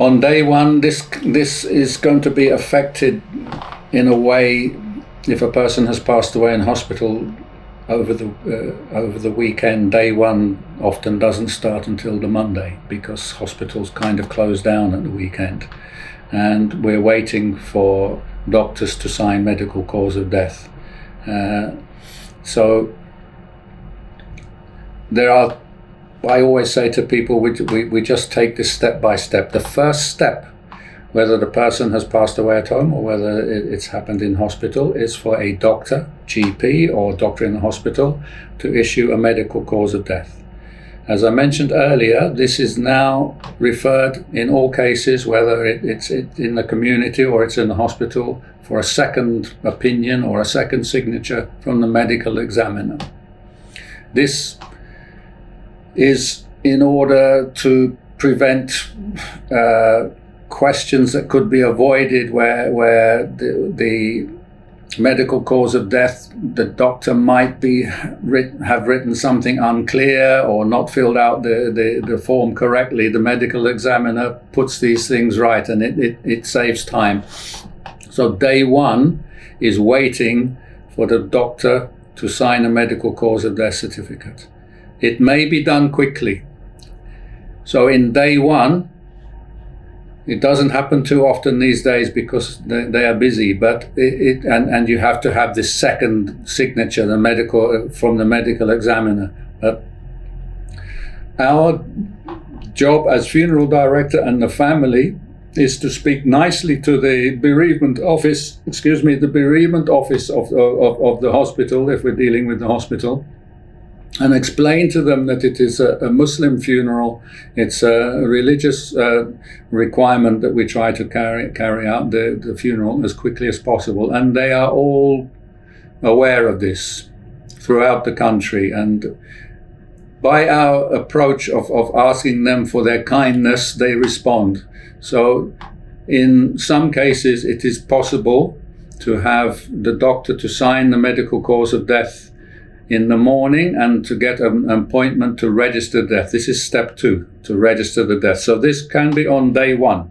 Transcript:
On day one, this is going to be affected in a way if a person has passed away in hospital over the weekend. Day one often doesn't start until the Monday because hospitals kind of close down at the weekend, and we're waiting for doctors to sign medical cause of death. So there are, I always say to people, we just take this step by step. The first step, whether the person has passed away at home or whether it's happened in hospital, is for a doctor, GP or doctor in the hospital, to issue a medical cause of death. As I mentioned earlier, this is now referred in all cases, whether it's in the community or it's in the hospital, for a second opinion or a second signature from the medical examiner. This is in order to prevent questions that could be avoided where the medical cause of death, the doctor might have written something unclear or not filled out the form correctly. The medical examiner puts these things right, and it saves time. So day one is waiting for the doctor to sign a medical cause of death certificate. It may be done quickly. So in day one, it doesn't happen too often these days because they are busy, but and you have to have this second signature, from the medical examiner. But our job as funeral director and the family is to speak nicely to the bereavement office, of the hospital, if we're dealing with the hospital, and explain to them that it is a Muslim funeral. It's a religious requirement that we try to carry out the funeral as quickly as possible. And they are all aware of this throughout the country. And by our approach of asking them for their kindness, they respond. So in some cases, it is possible to have the doctor to sign the medical cause of death in the morning and to get an appointment to register death. This is step 2, to register the death. So this can be on day 1.